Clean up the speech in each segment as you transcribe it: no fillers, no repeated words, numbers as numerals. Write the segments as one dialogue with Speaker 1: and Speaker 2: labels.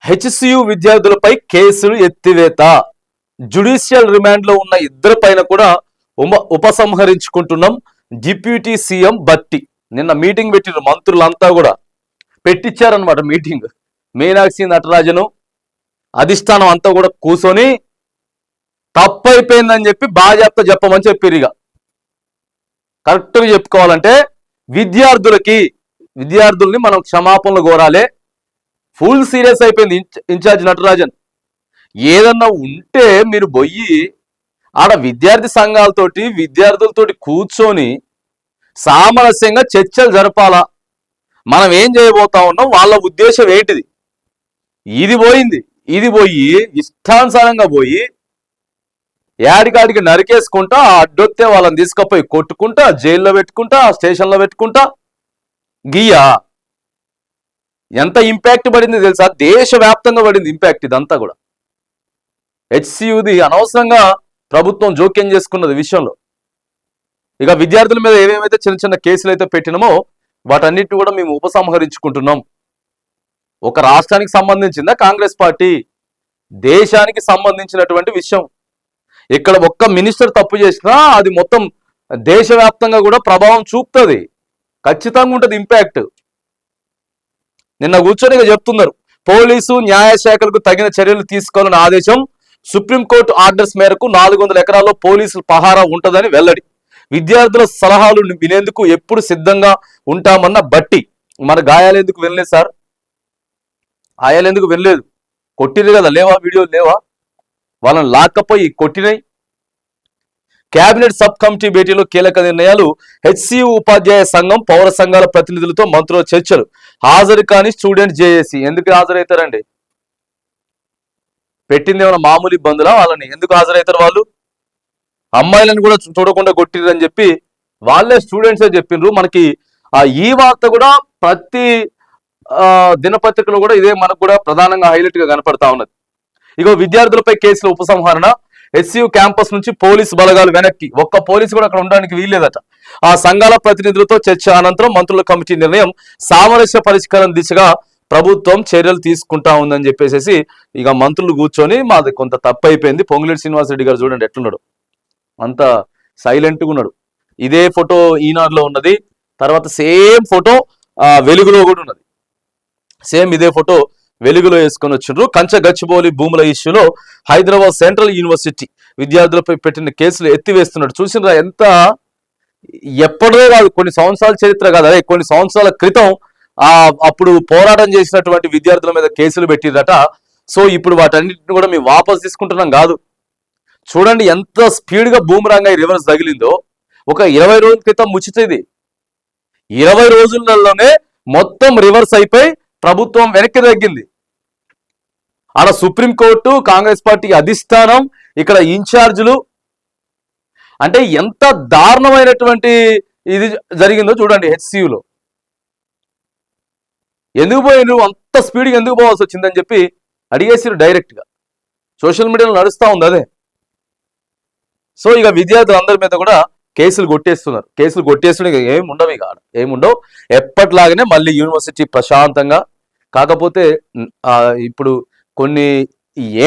Speaker 1: HCU విద్యార్థులపై కేసులు ఎత్తివేత. Judicial remand లో ఉన్న ఇద్దరి పైన కూడా ఉపసంహరించుకుంటున్నాం. డిప్యూటీ సీఎం బట్టి నిన్న మీటింగ్ పెట్టిన మంత్రులంతా కూడా పెట్టించారనమాట. మీటింగ్ మీనాక్షి నటరాజను అధిష్టానం అంతా కూడా కూర్చొని తప్పైపోయిందని చెప్పి బాధ్యత చెప్పమని చెప్పారు. ఇక కరెక్ట్గా చెప్పుకోవాలంటే విద్యార్థుల్ని మనం క్షమాపణలు కోరాలి. ఫుల్ సీరియస్ అయిపోయింది ఇన్ఛార్జ్ నటరాజన్. ఏదన్నా ఉంటే మీరు పోయి ఆడ విద్యార్థి సంఘాలతోటి విద్యార్థులతోటి కూర్చొని సామరస్యంగా చర్చలు జరపాలా. మనం ఏం చేయబోతా ఉన్నాం, వాళ్ళ ఉద్దేశం ఏంటిది, ఇది పోయి ఇష్టానుసారంగా పోయి యాడికాడికి నరికేసుకుంటా అడ్డొత్తే వాళ్ళని తీసుకుపోయి కొట్టుకుంటా జైల్లో పెట్టుకుంటా స్టేషన్లో పెట్టుకుంటా గియ్యా. ఎంత ఇంపాక్ట్ పడింది తెలుసా? దేశవ్యాప్తంగా పడింది ఇంపాక్ట్ ఇదంతా కూడా. హెచ్సియుది అనవసరంగా ప్రభుత్వం జోక్యం చేసుకున్నది విషయంలో. ఇక విద్యార్థుల మీద ఏమేమైతే చిన్న చిన్న కేసులు అయితే పెట్టినామో వాటన్నిటిని కూడా మేము ఉపసంహరించుకుంటున్నాం. ఒక రాష్ట్రానికి సంబంధించిందా కాంగ్రెస్ పార్టీ? దేశానికి సంబంధించినటువంటి విషయం. ఇక్కడ ఒక్క మినిస్టర్ తప్పు చేసినా అది మొత్తం దేశవ్యాప్తంగా కూడా ప్రభావం చూపుతుంది. ఖచ్చితంగా ఉంటుంది ఇంపాక్ట్. నిన్న కూర్చొని చెప్తున్నారు, పోలీసు న్యాయశాఖలకు తగిన చర్యలు తీసుకోవాలని ఆదేశం. సుప్రీంకోర్టు ఆర్డర్స్ మేరకు 400 ఎకరాల్లో పోలీసులు పహారా ఉంటుందని వెల్లడి. విద్యార్థుల సలహాలు వినేందుకు ఎప్పుడు సిద్ధంగా ఉంటామన్న బట్టి. మన గాయాలు ఎందుకు వినలేదు సార్? గాయాలు ఎందుకు వినలేదు? కొట్టిరు కదా, లేవా? వీడియోలు లేవా? వాళ్ళని లాక్కపోయి కొట్టినాయి. కేబినెట్ సబ్ కమిటీ భేటీలో కీలక నిర్ణయాలు. హెచ్సియు ఉపాధ్యాయ సంఘం పౌర సంఘాల ప్రతినిధులతో మంత్రుల చర్చలు. హాజరు కాని స్టూడెంట్ జేఏసీ. ఎందుకు హాజరవుతారండి? పెట్టింది ఏమైనా మామూలు ఇబ్బందులా? వాళ్ళని ఎందుకు హాజరవుతారు? వాళ్ళు అమ్మాయిలను కూడా చూడకుండా కొట్టిరు అని చెప్పి వాళ్ళే స్టూడెంట్సే చెప్పిండ్రు. మనకి ఈ వార్త కూడా ప్రతి దినపత్రికలో కూడా ఇదే మనకు కూడా ప్రధానంగా హైలైట్ గా కనపడతా ఉన్నది. ఇగో విద్యార్థులపై కేసుల ఉపసంహరణ. హెచ్సియు క్యాంపస్ నుంచి పోలీసు బలగాలు వెనక్కి. ఒక్క పోలీసు కూడా అక్కడ ఉండడానికి వీల్లేదట. ఆ సంఘాల ప్రతినిధులతో చర్చ అనంతరం మంత్రుల కమిటీ నిర్ణయం. సామరస్య పరిష్కారం దిశగా ప్రభుత్వం చర్యలు తీసుకుంటా ఉందని చెప్పేసి ఇక మంత్రులు కూర్చొని మాది కొంత తప్పు అయిపోయింది. పొంగులేటి శ్రీనివాసరెడ్డి గారు చూడండి ఎట్లున్నాడు, అంత సైలెంట్గా ఉన్నాడు. ఇదే ఫోటో ఈనాడులో ఉన్నది. తర్వాత సేమ్ ఫోటో వెలుగులో కూడా ఉన్నది. సేమ్ ఇదే ఫోటో వెలుగులో వేసుకొని వచ్చిండ్రు. గచ్చిబౌలి భూముల ఇష్యూలో హైదరాబాద్ సెంట్రల్ యూనివర్సిటీ విద్యార్థులపై పెట్టిన కేసులు ఎత్తివేస్తున్నాడు. చూసినరా? ఎంత ఎప్పటిదో కాదు, కొన్ని సంవత్సరాల చరిత్ర కాదు, అదే కొన్ని సంవత్సరాల క్రితం అప్పుడు పోరాటం చేసినటువంటి విద్యార్థుల మీద కేసులు పెట్టిరట. సో ఇప్పుడు వాటన్నిటిని కూడా మేము వాపసు తీసుకుంటున్నాం కాదు. చూడండి ఎంత స్పీడ్గా బూమరాంగ్ అయి రివర్స్ తగిలిందో. ఒక 20 రోజుల క్రితం ముచ్చితేది 20 రోజులలోనే మొత్తం రివర్స్ అయిపోయి ప్రభుత్వం వెనక్కి తగ్గింది. ఆడ సుప్రీంకోర్టు, కాంగ్రెస్ పార్టీ అధిష్టానం, ఇక్కడ ఇన్ఛార్జీలు, అంటే ఎంత దారుణమైనటువంటి ఇది జరిగిందో చూడండి. హెచ్సియులో ఎందుకు పోయి నువ్వు అంత స్పీడ్గా ఎందుకు పోవాల్సి వచ్చిందని చెప్పి అడిగేసిరు డైరెక్ట్గా. సోషల్ మీడియాలో నడుస్తూ ఉంది అదే. సో ఇక విద్యార్థులందరి మీద కూడా కేసులు కొట్టేస్తున్నారు. కేసులు కొట్టేస్తుండే ఏముండవు, ఇక ఏముండవు. ఎప్పటిలాగానే మళ్ళీ యూనివర్సిటీ ప్రశాంతంగా. కాకపోతే ఇప్పుడు కొన్ని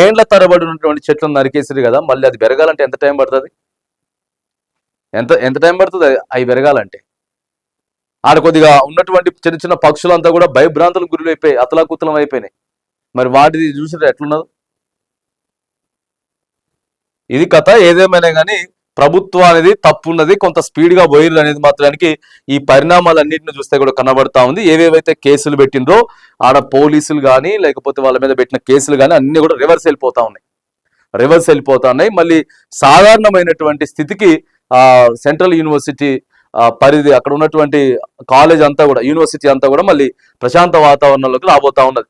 Speaker 1: ఏండ్ల తరబడి ఉన్నటువంటి చెట్లను నరికేసారు కదా, మళ్ళీ అది పెరగాలంటే ఎంత టైం పడుతుంది? ఎంత టైం పడుతుంది అవి పెరగాలంటే? ఆడ కొద్దిగా ఉన్నటువంటి చిన్న చిన్న పక్షులంతా కూడా భయభ్రాంతులకు గురైపోయి అతలాకుతలం అయిపోయినాయి. మరి వాటిది చూసారు ఎట్లున్నదో? ఇది కథ. ఏదేమైనా కానీ ప్రభుత్వం అనేది తప్పున్నది, కొంత స్పీడ్గా పోయిర్రు అనేది మాత్రానికి ఈ పరిణామాలన్నింటిని చూస్తే కూడా కనబడతా ఉంది. ఏవేవైతే కేసులు పెట్టిండ్రో ఆడ పోలీసులు కానీ లేకపోతే వాళ్ళ మీద పెట్టిన కేసులు కానీ అన్ని కూడా రివర్స్ వెళ్ళిపోతా ఉన్నాయి. మళ్ళీ సాధారణమైనటువంటి స్థితికి సెంట్రల్ యూనివర్సిటీ పరిధి, అక్కడ ఉన్నటువంటి కాలేజ్ అంతా కూడా, యూనివర్సిటీ అంతా కూడా మళ్ళీ ప్రశాంత వాతావరణంలోకి రాబోతా ఉన్నది.